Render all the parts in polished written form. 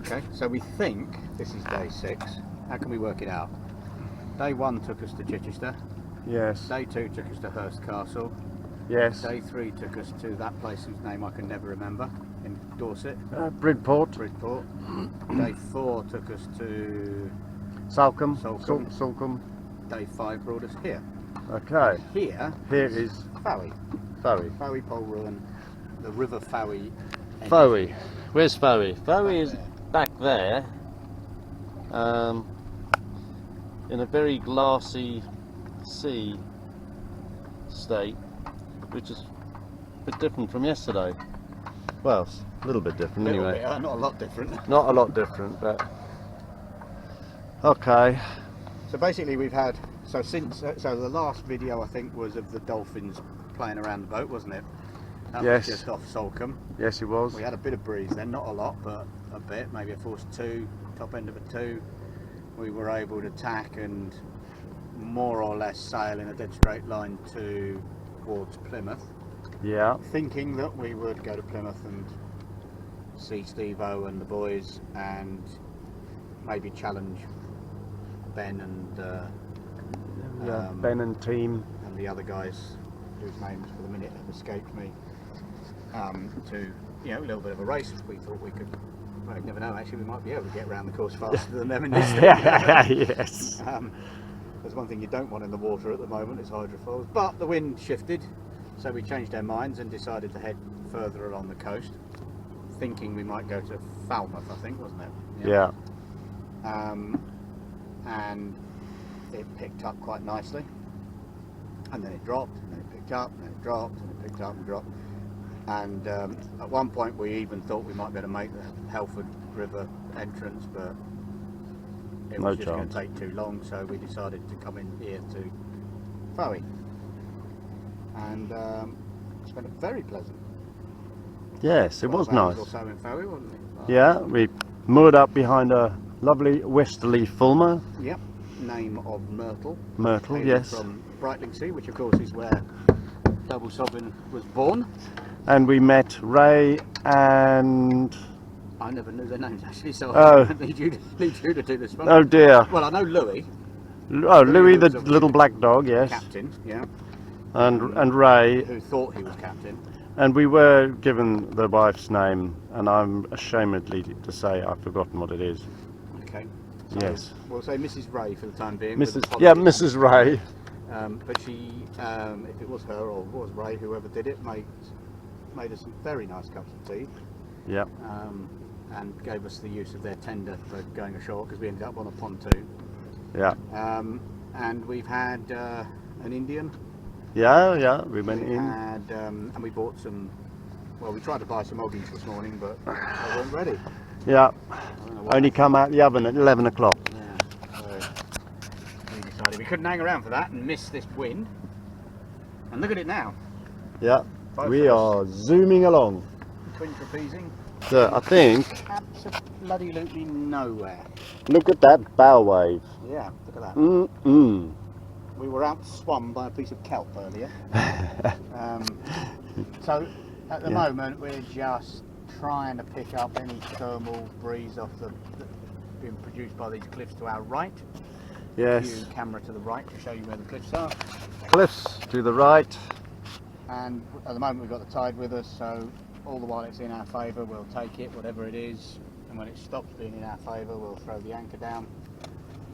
Okay, so we think this is day 6. How can we work it out? Day 1 took us to Chichester. Yes. Day 2 took us to Hurst Castle. Yes. Day 3 took us to that place whose name I can never remember in Dorset. Bridport. Day 4 took us to Salcombe. Salcombe. Salcombe. Day 5 brought us here. Okay. Here is Fowey. Fowey Pole Ruin, the River Fowey. Fowey. Where's Fowey? Fowey is back there, in a very glassy sea state, which is a bit different from yesterday. Well, a little bit different anyway. Not a lot different. Not a lot different, but okay. So basically we've had, so the last video I think was of the dolphins playing around the boat, wasn't it? That Yes. was just off Salcombe. Yes, it was. We had a bit of breeze then, not a lot, but a bit, maybe a force 2, top end of a 2. We were able to tack and more or less sail in a dead straight line towards Plymouth, Yeah. thinking that we would go to Plymouth and see Steve-O and the boys and maybe challenge Ben and Ben and team. and the other guys whose names for the minute have escaped me, to, you know, a little bit of a race. We thought we could, well, you never know, actually we might be able to get around the course faster than them in this thing. Yes. There's one thing you don't want in the water at the moment, is hydrofoils, but the wind shifted, so we changed our minds and decided to head further along the coast, thinking we might go to Falmouth, I think, wasn't it? Yeah. And it picked up quite nicely, and then it dropped, and then it picked up, and then it dropped, and it picked up and dropped, and at one point we even thought we might be able to make the Helford River entrance, but it was just going to take too long, so we decided to come in here to Fowey, and spent a very pleasant. Yes, it was nice. Or so in Fowey, wasn't it? Yeah, we moored up behind a lovely westerly fulmar. Yep. Name of Myrtle. Myrtle, yes. From Brightlingsea, which of course is where Double Sovereign was born. And we met Ray and... I never knew their names actually, so Oh. I need you to do this one. Oh dear. Well, I know Louis. Oh, Louis the was little black dog, yes. Captain, yeah. And Ray. Who thought he was captain. And we were given the wife's name, and I'm ashamedly to say I've forgotten what it is. Okay. Yes. We'll say Mrs. Ray for the time being. Mrs. Ray. But she, if it was her or was Ray, whoever did it, made us some very nice cups of tea. Yep. And gave us the use of their tender for going ashore, because we ended up on a pontoon. Yeah. And we've had an Indian. Yeah, we went in. Had, and we bought some, well, we tried to buy some oggies this morning, but they weren't ready. Yeah. Only Only come out the oven at 11 o'clock. Yeah, so we decided we couldn't hang around for that and miss this wind. And look at it now. Yeah. Both We of are zooming along. Twin trapezing. So I think, Absolutely nowhere. look at that bow wave. Yeah, look at that. Mm-mm. We were outswum by a piece of kelp earlier. So at the moment we're just trying to pick up any thermal breeze off being produced by these cliffs to our right. Yes. View camera to the right to show you where the cliffs are. Cliffs to the right. And at the moment we've got the tide with us, so all the while it's in our favour we'll take it, whatever it is, and when it stops being in our favour we'll throw the anchor down,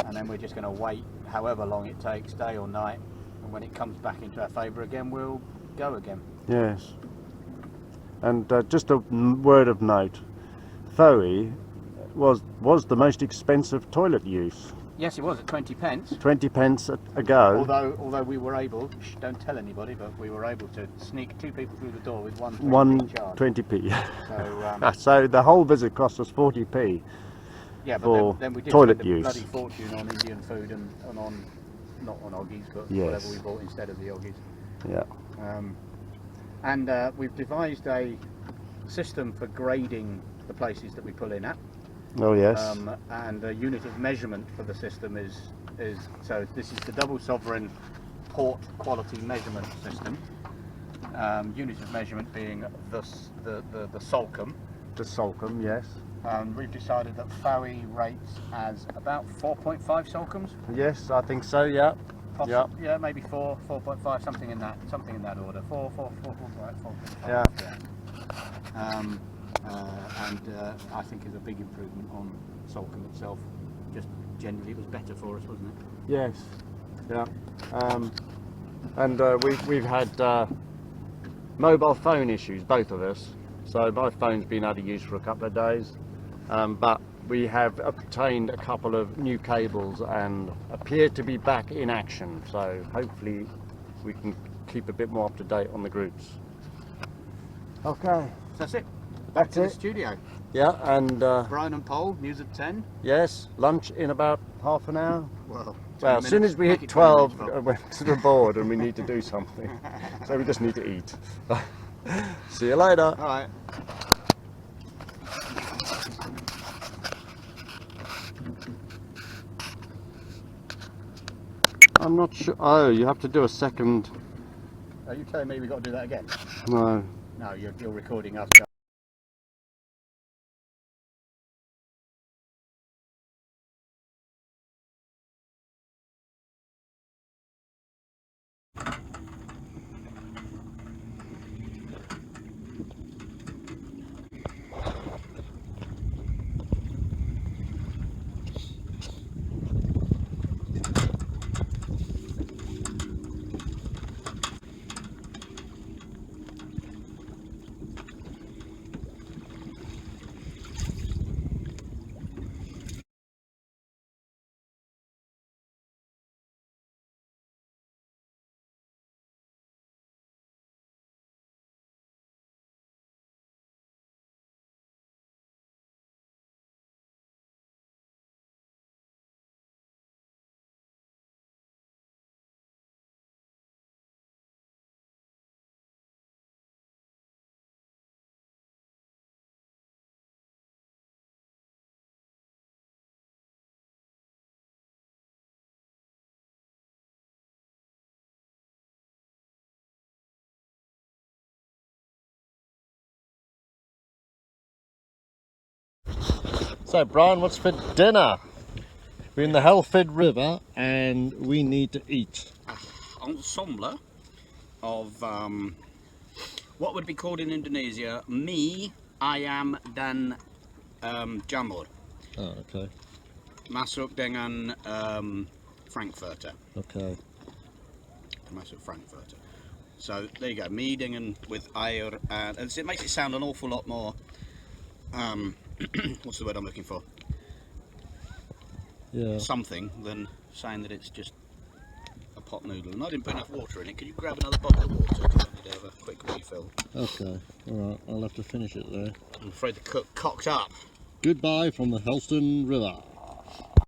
and then we're just going to wait however long it takes, day or night, and when it comes back into our favour again we'll go again. Yes. And just a word of note, Fowey was the most expensive toilet use. Yes, it was at 20 pence. 20 pence a go. Although we were able, don't tell anybody, but we were able to sneak 2 people through the door with one 20p charge. 20p. So, so the whole visit cost us 40p. yeah, but for then we did toilet spend a use. bloody fortune on Indian food and on, not on oggies, but Yes. whatever we bought instead of the oggies. Yeah. And we've devised a system for grading the places that we pull in at. Oh yes. And the unit of measurement for the system is so this is the Double Sovereign port quality measurement system. Unit of measurement being the Salcombe. The Salcombe, yes. and we've decided that Fowie rates as about 4.5 Solcom's. Yes, I think so. Yeah. Yeah. Yeah, maybe 4.5, something in that order. 4.5. Yeah. And I think is a big improvement on Solcombe itself. Just generally, it was better for us, wasn't it? Yes. Yeah. And we've had mobile phone issues, both of us. So my phone's been out of use for a couple of days, but we have obtained a couple of new cables and appear to be back in action. So hopefully we can keep a bit more up to date on the groups. Okay. So that's it. Back to the That's it. studio. Yeah, and Brian and Paul, news at 10. yes, lunch in about half an hour. Well, As soon as we hit 12, I went to the board and we need to do something. So we just need to eat. See you later. All right. I'm not sure. Oh, you have to do a second. Are you telling me we've got to do that again? No. No, you're recording us. So, Brian, what's for dinner? We're in the Helford River and we need to eat. Ensemble of what would be called in Indonesia mie ayam dan jamur. Oh, okay. Masuk dengan Frankfurter. Okay. Masuk Frankfurter. So there you go, mie dengan with air, and it makes it sound an awful lot more. What's the word I'm looking for? Yeah. Something than saying that it's just a pot noodle. And I didn't put enough water in it. Could you grab another bottle of water? Because I need to have a quick refill. Okay. Alright, I'll have to finish it there. I'm afraid the cook cocked up. Goodbye from the Helston River.